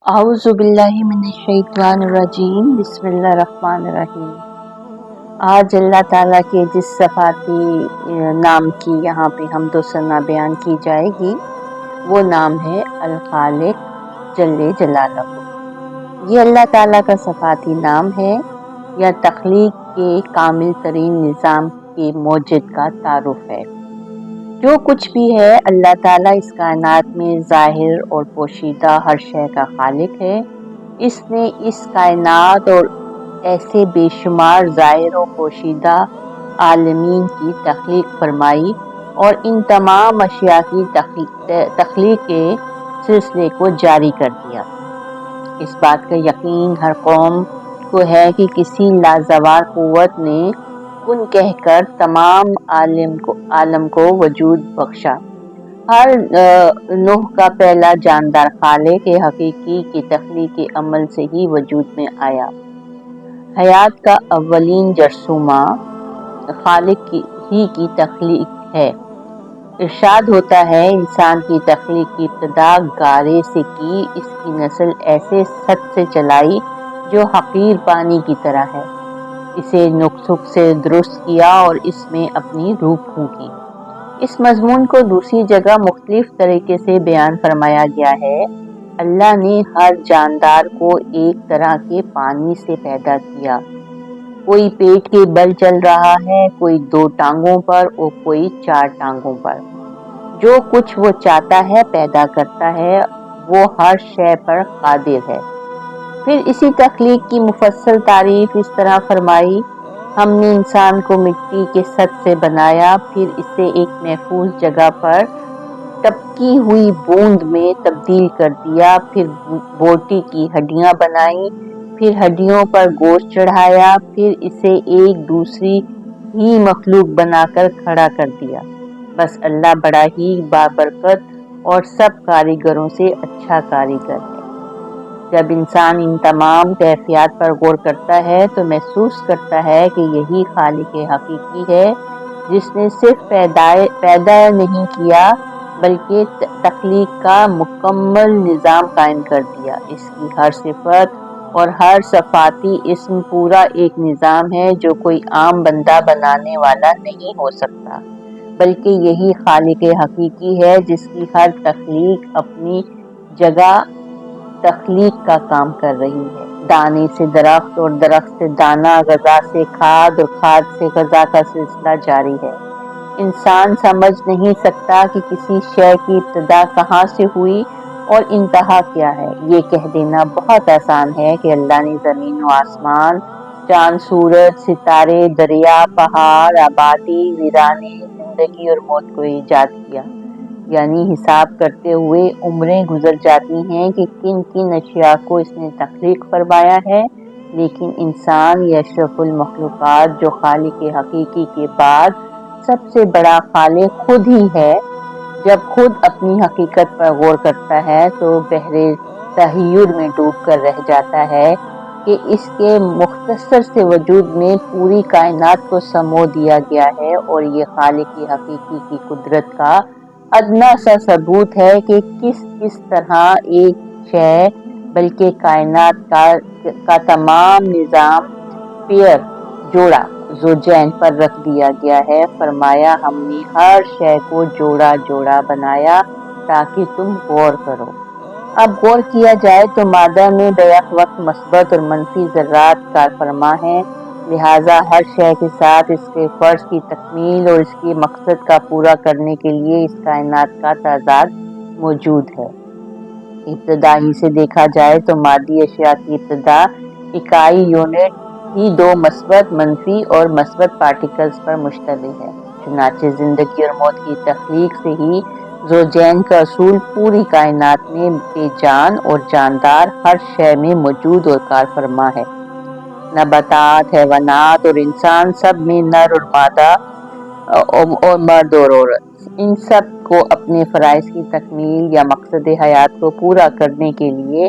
اعوذ باللہ من الشیطان الرجیم بسم اللہ الرحمن الرحیم۔ آج اللہ تعالیٰ کے جس صفاتی نام کی یہاں پہ حمد و ثنا بیان کی جائے گی وہ نام ہے الخالق جل جلالہ۔ یہ اللہ تعالیٰ کا صفاتی نام ہے یا تخلیق کے کامل ترین نظام کے موجد کا تعارف ہے۔ جو کچھ بھی ہے اللہ تعالیٰ اس کائنات میں ظاہر اور پوشیدہ ہر شے کا خالق ہے۔ اس نے اس کائنات اور ایسے بے شمار ظاہر و پوشیدہ عالمین کی تخلیق فرمائی اور ان تمام اشیاء کی تخلیق کے سلسلے کو جاری کر دیا۔ اس بات کا یقین ہر قوم کو ہے کہ کسی لازوال قوت نے کن کہہ کر تمام عالم کو وجود بخشا۔ ہر نوح کا پہلا جاندار خالق حقیقی کی تخلیق کے عمل سے ہی وجود میں آیا۔ حیات کا اولین جرثومہ خالق ہی کی تخلیق ہے۔ ارشاد ہوتا ہے انسان کی تخلیق کی ابتدا گارے سے کی، اس کی نسل ایسے سط سے چلائی جو حقیر پانی کی طرح ہے، اسے نطفہ سے درست کیا اور اس میں اپنی روح پھونکی۔ اس مضمون کو دوسری جگہ مختلف طریقے سے بیان فرمایا گیا ہے۔ اللہ نے ہر جاندار کو ایک طرح کے پانی سے پیدا کیا، کوئی پیٹ کے بل چل رہا ہے، کوئی 2 ٹانگوں پر اور کوئی 4 ٹانگوں پر۔ جو کچھ وہ چاہتا ہے پیدا کرتا ہے، وہ ہر شے پر قادر ہے۔ پھر اسی تخلیق کی مفصل تعریف اس طرح فرمائی، ہم نے انسان کو مٹی کے سط سے بنایا، پھر اسے ایک محفوظ جگہ پر ٹپکی ہوئی بوند میں تبدیل کر دیا، پھر بوٹی کی ہڈیاں بنائیں، پھر ہڈیوں پر گوشت چڑھایا، پھر اسے ایک دوسری ہی مخلوق بنا کر کھڑا کر دیا۔ بس اللہ بڑا ہی بابرکت اور سب کاریگروں سے اچھا کاریگر ہے۔ جب انسان ان تمام کیفیات پر غور کرتا ہے تو محسوس کرتا ہے کہ یہی خالق حقیقی ہے، جس نے صرف پیدا نہیں کیا بلکہ تخلیق کا مکمل نظام قائم کر دیا۔ اس کی ہر صفت اور ہر صفاتی اسم پورا ایک نظام ہے جو کوئی عام بندہ بنانے والا نہیں ہو سکتا، بلکہ یہی خالق حقیقی ہے جس کی ہر تخلیق اپنی جگہ تخلیق کا کام کر رہی ہے۔ دانے سے درخت اور درخت سے دانہ، غذا سے کھاد اور کھاد سے غذا کا سلسلہ جاری ہے۔ انسان سمجھ نہیں سکتا کہ کسی شے کی ابتدا کہاں سے ہوئی اور انتہا کیا ہے۔ یہ کہہ دینا بہت آسان ہے کہ اللہ نے زمین و آسمان، چاند، سورج، ستارے، دریا، پہاڑ، آبادی، ویرانے، زندگی اور موت کو ایجاد کیا۔ یعنی حساب کرتے ہوئے عمریں گزر جاتی ہیں کہ کن کن اشیاء کو اس نے تخلیق فرمایا ہے، لیکن انسان یہ اشرف المخلوقات جو خالق حقیقی کے بعد سب سے بڑا خالق خود ہی ہے، جب خود اپنی حقیقت پر غور کرتا ہے تو بحر تحیر میں ڈوب کر رہ جاتا ہے کہ اس کے مختصر سے وجود میں پوری کائنات کو سمو دیا گیا ہے، اور یہ خالق حقیقی کی قدرت کا ادنا سا ثبوت ہے کہ کس طرح ایک شے بلکہ کائنات کا تمام نظام جوڑا زوجین پر رکھ دیا گیا ہے۔ فرمایا ہم نے ہر شے کو جوڑا جوڑا بنایا تاکہ تم غور کرو۔ اب غور کیا جائے تو مادہ میں بیک وقت مثبت اور منفی ذرات کارفرما ہیں، لہٰذا ہر شے کے ساتھ اس کے فرض کی تکمیل اور اس کے مقصد کا پورا کرنے کے لیے اس کائنات کا تضاد موجود ہے۔ ابتدائی سے دیکھا جائے تو مادی اشیاء کی ابتدا اکائی یونٹ ہی 2 مثبت، منفی اور مثبت پارٹیکلز پر مشتمل ہے۔ چنانچہ زندگی اور موت کی تخلیق سے ہی زوجین کا اصول پوری کائنات میں بے جان اور جاندار ہر شے میں موجود اور کارفرما ہے۔ نباتات، حیوانات اور انسان سب میں نر اور مادہ اور مرد اور عورت، ان سب کو اپنے فرائض کی تکمیل یا مقصد حیات کو پورا کرنے کے لیے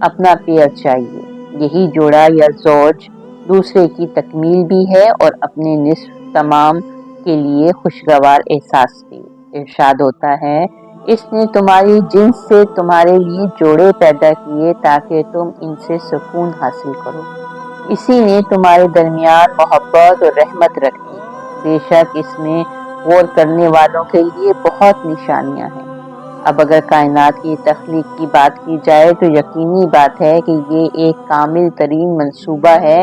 اپنا پیئر چاہیے۔ یہی جوڑا یا زوج دوسرے کی تکمیل بھی ہے اور اپنے نصف تمام کے لیے خوشگوار احساس بھی۔ ارشاد ہوتا ہے اس نے تمہاری جنس سے تمہارے لیے جوڑے پیدا کیے تاکہ تم ان سے سکون حاصل کرو۔ اسی نے تمہارے درمیان محبت اور رحمت رکھی۔ بے شک اس میں غور کرنے والوں کے لیے بہت نشانیاں ہیں۔ اب اگر کائنات کی تخلیق کی بات کی جائے تو یقینی بات ہے کہ یہ ایک کامل ترین منصوبہ ہے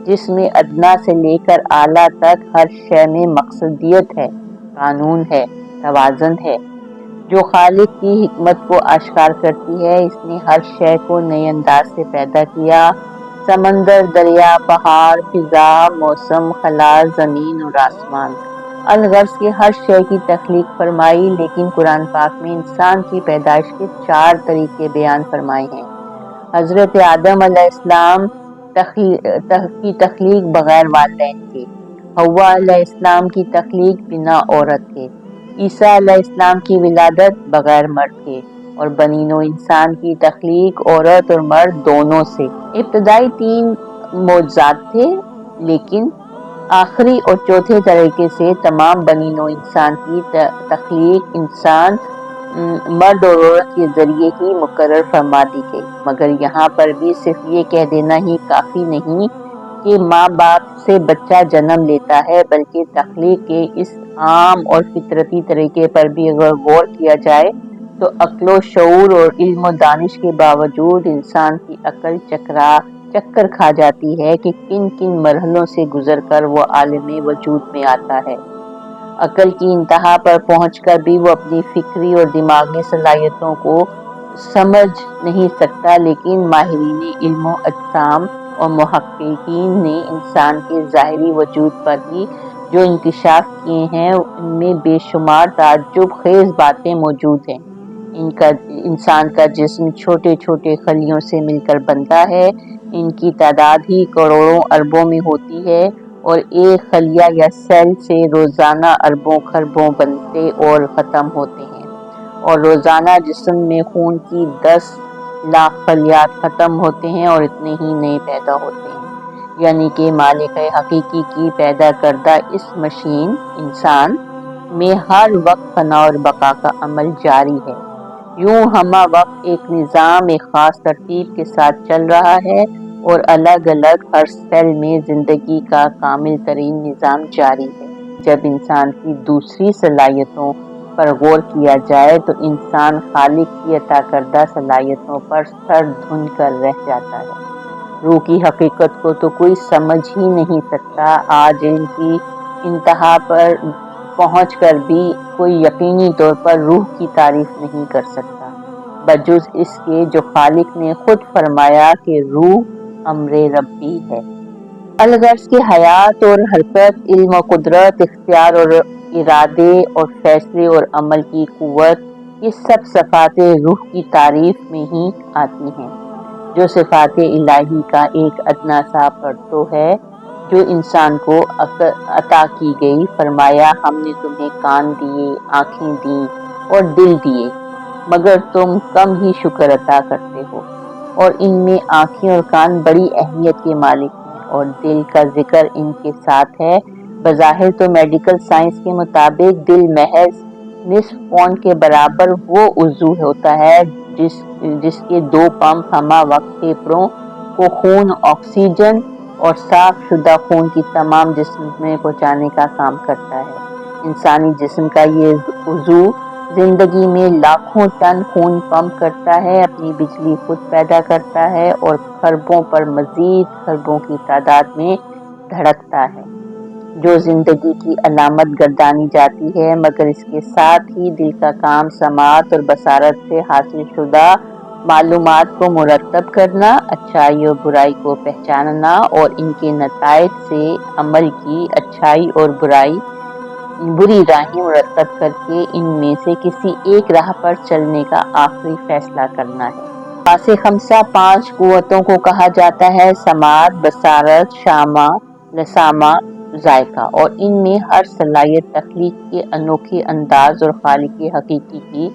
جس میں ادنا سے لے کر اعلیٰ تک ہر شے میں مقصدیت ہے، قانون ہے، توازن ہے، جو خالق کی حکمت کو اشکار کرتی ہے۔ اس نے ہر شے کو نئے انداز سے پیدا کیا، سمندر، دریا، پہاڑ، فضا، موسم، خلا، زمین اور آسمان، الغرض کی ہر شے کی تخلیق فرمائی۔ لیکن قرآن پاک میں انسان کی پیدائش کے 4 طریقے بیان فرمائے ہیں۔ حضرت آدم علیہ السلام کی تخلیق بغیر والدین کے، حوا علیہ السلام کی تخلیق بنا عورت کے، عیسیٰ علیہ السلام کی ولادت بغیر مرد کے، اور بنی نوع انسان کی تخلیق عورت اور مرد دونوں سے۔ ابتدائی 3 معجزات تھے، لیکن آخری اور چوتھے طریقے سے تمام بنی نوع انسان کی تخلیق انسان مرد اور عورت کے ذریعے ہی مقرر فرما دی گئی۔ مگر یہاں پر بھی صرف یہ کہہ دینا ہی کافی نہیں کہ ماں باپ سے بچہ جنم لیتا ہے، بلکہ تخلیق کے اس عام اور فطرتی طریقے پر بھی اگر غور کیا جائے تو عقل و شعور اور علم و دانش کے باوجود انسان کی عقل چکر کھا جاتی ہے کہ کن کن مرحلوں سے گزر کر وہ عالم وجود میں آتا ہے۔ عقل کی انتہا پر پہنچ کر بھی وہ اپنی فکری اور دماغی صلاحیتوں کو سمجھ نہیں سکتا، لیکن ماہرین علم و اجسام اور محققین نے انسان کے ظاہری وجود پر ہی جو انکشاف کیے ہیں ان میں بے شمار تعجب خیز باتیں موجود ہیں۔ انسان کا جسم چھوٹے چھوٹے خلیوں سے مل کر بنتا ہے، ان کی تعداد ہی کروڑوں اربوں میں ہوتی ہے، اور ایک خلیہ یا سیل سے روزانہ اربوں خربوں بنتے اور ختم ہوتے ہیں، اور روزانہ جسم میں خون کی 10 لاکھ خلیات ختم ہوتے ہیں اور اتنے ہی نئے پیدا ہوتے ہیں۔ یعنی کہ مالک حقیقی کی پیدا کردہ اس مشین انسان میں ہر وقت فنا اور بقا کا عمل جاری ہے۔ یوں ہمہ وقت ایک نظام ایک خاص ترتیب کے ساتھ چل رہا ہے، اور الگ الگ ہر سیل میں زندگی کا کامل ترین نظام جاری ہے۔ جب انسان کی دوسری صلاحیتوں پر غور کیا جائے تو انسان خالق کی عطا کردہ صلاحیتوں پر سر دھن کر رہ جاتا ہے۔ روح کی حقیقت کو تو کوئی سمجھ ہی نہیں سکتا۔ آج علم کی انتہا پر پہنچ کر بھی کوئی یقینی طور پر روح کی تعریف نہیں کر سکتا، بجز اس کے جو خالق نے خود فرمایا کہ روح امر ربی ہے۔ الغرض کی حیات اور حرکت، علم و قدرت، اختیار اور ارادے اور فیصلے اور عمل کی قوت، یہ سب صفات روح کی تعریف میں ہی آتی ہیں، جو صفات الہی کا ایک ادنا سا پرتو ہے جو انسان کو عطا کی گئی۔ فرمایا ہم نے تمہیں کان دیے، آنکھیں دیں اور دل دیے، مگر تم کم ہی شکر ادا کرتے ہو، اور ان میں آنکھیں اور کان بڑی اہمیت کے مالک ہیں، اور دل کا ذکر ان کے ساتھ ہے۔ بظاہر تو میڈیکل سائنس کے مطابق دل محض نصف پاؤنڈ کے برابر وہ عضو ہوتا ہے جس کے 2 پمپ ہمہ وقت پھیپھڑوں کو خون، آکسیجن اور صاف شدہ خون کی تمام جسم میں پہنچانے کا کام کرتا ہے۔ انسانی جسم کا یہ عضو زندگی میں لاکھوں ٹن خون پمپ کرتا ہے، اپنی بجلی خود پیدا کرتا ہے، اور خربوں پر مزید خربوں کی تعداد میں دھڑکتا ہے، جو زندگی کی علامت گردانی جاتی ہے۔ مگر اس کے ساتھ ہی دل کا کام سماعت اور بصارت سے حاصل شدہ معلومات کو مرتب کرنا، اچھائی اور برائی کو پہچاننا، اور ان کے نتائج سے عمل کی اچھائی اور بری راہیں مرتب کر کے ان میں سے کسی ایک راہ پر چلنے کا آخری فیصلہ کرنا ہے۔ حواس خمسہ 5 قوتوں کو کہا جاتا ہے: سماعت، بصارت، شامہ، لمسہ، ذائقہ، اور ان میں ہر صلاحیت تخلیق کے انوکھے انداز اور خالق حقیقی کی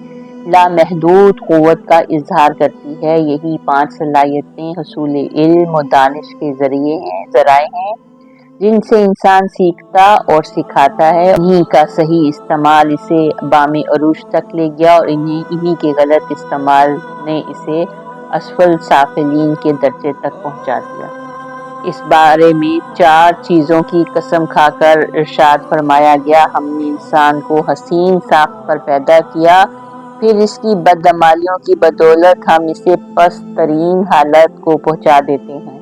لامحدود قوت کا اظہار کرتی ہے۔ یہی 5 صلاحیتیں حصول علم و دانش کے ذرائع ہیں، جن سے انسان سیکھتا اور سکھاتا ہے، انہی کا صحیح استعمال اسے بام عروج تک لے گیا اور انہی کے غلط استعمال نے اسے اسفل سافلین کے درجے تک پہنچا دیا۔ اس بارے میں 4 چیزوں کی قسم کھا کر ارشاد فرمایا گیا: ہم نے انسان کو حسین ساخت پر پیدا کیا، پھر اس کی بدعمالیوں کی بدولت ہم اسے پست ترین حالت کو پہنچا دیتے ہیں۔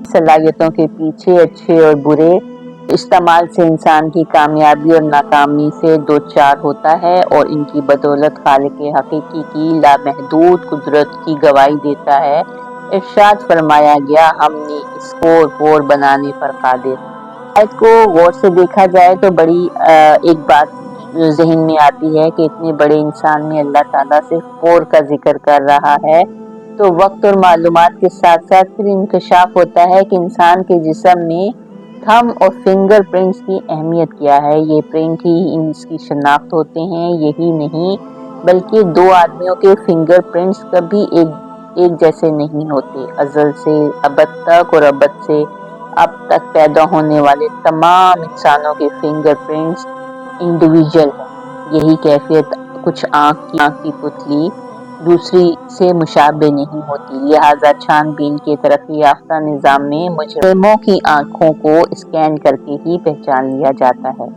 صلاحیتوں کے پیچھے اچھے اور برے استعمال سے انسان کی کامیابی اور ناکامی سے دوچار ہوتا ہے اور ان کی بدولت خالق حقیقی کی لامحدود قدرت کی گواہی دیتا ہے۔ ارشاد فرمایا گیا: ہم نے اس کو پور بنانے پر قادر ہیں۔ آیت کو غور سے دیکھا جائے تو بڑی ایک بات ذہن میں آتی ہے کہ اتنے بڑے انسان میں اللہ تعالیٰ صرف پور کا ذکر کر رہا ہے، تو وقت اور معلومات کے ساتھ ساتھ پھر انکشاف ہوتا ہے کہ انسان کے جسم میں تھم اور فنگر پرنٹس کی اہمیت کیا ہے۔ یہ پرنٹ ہی اس کی شناخت ہوتے ہیں۔ یہی نہیں بلکہ 2 آدمیوں کے فنگر پرنٹس کبھی ایک جیسے نہیں ہوتے۔ ازل سے ابد تک اور ابد سے اب تک پیدا ہونے والے تمام انسانوں کے فنگر پرنٹس انڈیویجول ہیں۔ یہی کیفیت کچھ آنکھ کی پتلی دوسری سے مشابہ نہیں ہوتی، لہذا چھان بین کے ترقی یافتہ نظام میں مجرموں کی آنکھوں کو اسکین کر کے ہی پہچان لیا جاتا ہے۔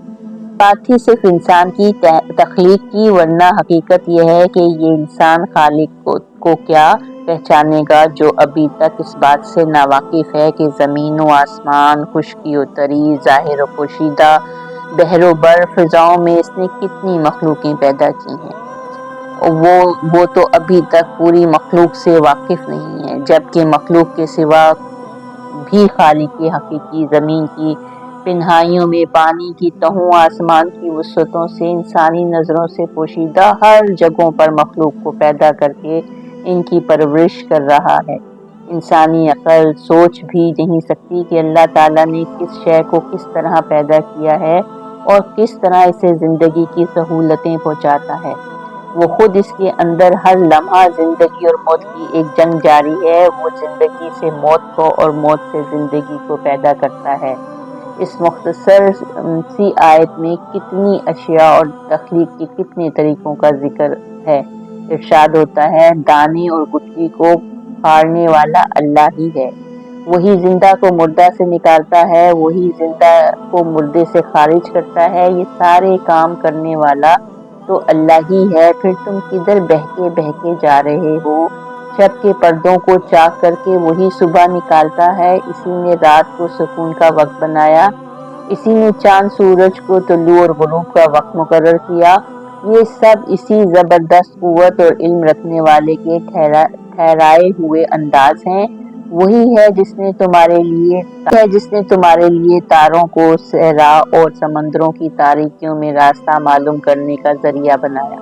بات ہی صرف انسان کی تخلیق کی، ورنہ حقیقت یہ ہے کہ یہ انسان خالق کو کیا پہچانے گا جو ابھی تک اس بات سے ناواقف ہے کہ زمین و آسمان، خشکی و تری، ظاہر و پوشیدہ، بحر و بر، فضاؤں میں اس نے کتنی مخلوقیں پیدا کی ہیں۔ وہ تو ابھی تک پوری مخلوق سے واقف نہیں ہے، جبکہ مخلوق کے سوا بھی خالق حقیقی زمین کی پنہائیوں میں، پانی کی تہوں، آسمان کی وسعتوں سے، انسانی نظروں سے پوشیدہ ہر جگہوں پر مخلوق کو پیدا کر کے ان کی پرورش کر رہا ہے۔ انسانی عقل سوچ بھی نہیں سکتی کہ اللہ تعالیٰ نے کس شے کو کس طرح پیدا کیا ہے اور کس طرح اسے زندگی کی سہولتیں پہنچاتا ہے۔ وہ خود اس کے اندر ہر لمحہ زندگی اور موت کی ایک جنگ جاری ہے۔ وہ زندگی سے موت کو اور موت سے زندگی کو پیدا کرتا ہے۔ اس مختصر سی آیت میں کتنی اشیاء اور تخلیق کے کتنے طریقوں کا ذکر ہے۔ ارشاد ہوتا ہے: دانے اور گٹلی کو پھاڑنے والا اللہ ہی ہے، وہی زندہ کو مردہ سے نکالتا ہے، وہی زندہ کو مردے سے خارج کرتا ہے، یہ سارے کام کرنے والا تو اللہ ہی ہے۔ پھر تم کدھر بہکے جا رہے ہو؟ شب کے پردوں کو چاک کر کے وہی صبح نکالتا ہے، اسی نے رات کو سکون کا وقت بنایا، اسی نے چاند سورج کو طلوع اور غروب کا وقت مقرر کیا۔ یہ سب اسی زبردست قوت اور علم رکھنے والے کے ٹھہرائے ہوئے انداز ہیں۔ وہی ہے جس نے تمہارے لیے تاروں کو صحرا اور سمندروں کی تاریکیوں میں راستہ معلوم کرنے کا ذریعہ بنایا۔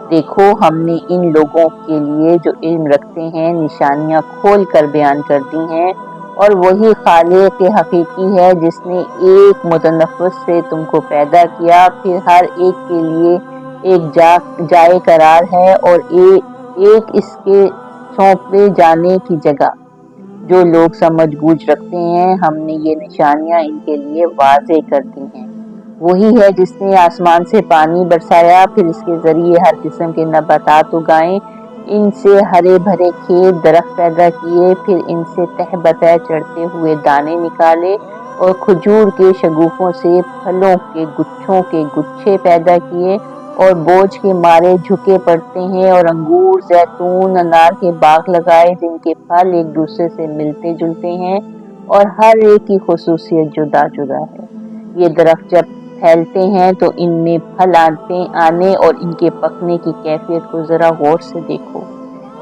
دیکھو، ہم نے ان لوگوں کے لیے جو علم رکھتے ہیں نشانیاں کھول کر بیان کر دی ہیں، اور وہی خالق حقیقی ہے جس نے ایک متنفس سے تم کو پیدا کیا، پھر ہر ایک کے لیے ایک جائے قرار ہے اور ایک اس کے سونپے جانے کی جگہ۔ جو لوگ سمجھ بوجھ رکھتے ہیں، ہم نے یہ نشانیاں ان کے لیے واضح کر دی ہیں۔ وہی ہے جس نے آسمان سے پانی برسایا، پھر اس کے ذریعے ہر قسم کے نباتات اگائے، ان سے ہرے بھرے کھیت درخت پیدا کیے، پھر ان سے تہ بتہ چڑھتے ہوئے دانے نکالے اور کھجور کے شگوفوں سے پھلوں کے گچھوں کے گچھے پیدا کیے، اور بوجھ کے مارے جھکے پڑتے ہیں، اور انگور، زیتون، انار کے باغ لگائے جن کے پھل ایک دوسرے سے ملتے جلتے ہیں اور ہر ایک کی خصوصیت جدا جدا ہے۔ یہ درخت جب پھیلتے ہیں تو ان میں پھل آنے اور ان کے پکنے کی کیفیت کو ذرا غور سے دیکھو۔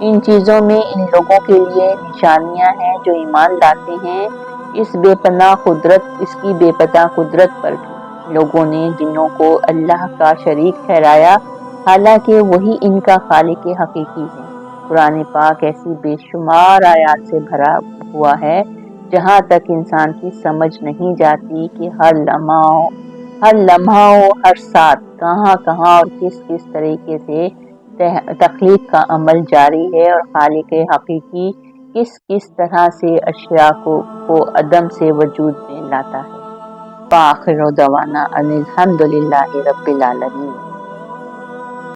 ان چیزوں میں ان لوگوں کے لیے نشانیاں ہیں جو ایمان لاتے ہیں اس کی بے پناہ قدرت پر بھی۔ لوگوں نے جنوں کو اللہ کا شریک ٹھہرایا، حالانکہ وہی ان کا خالق حقیقی ہے۔ قرآن پاک ایسی بے شمار آیات سے بھرا ہوا ہے جہاں تک انسان کی سمجھ نہیں جاتی کہ ہر لمحہ و ہر ساتھ کہاں اور کس طریقے سے تخلیق کا عمل جاری ہے، اور خالق حقیقی کس طرح سے اشیاء کو عدم سے وجود میں لاتا ہے۔ وآخر دعوانا ان الحمد للہ رب العالمین۔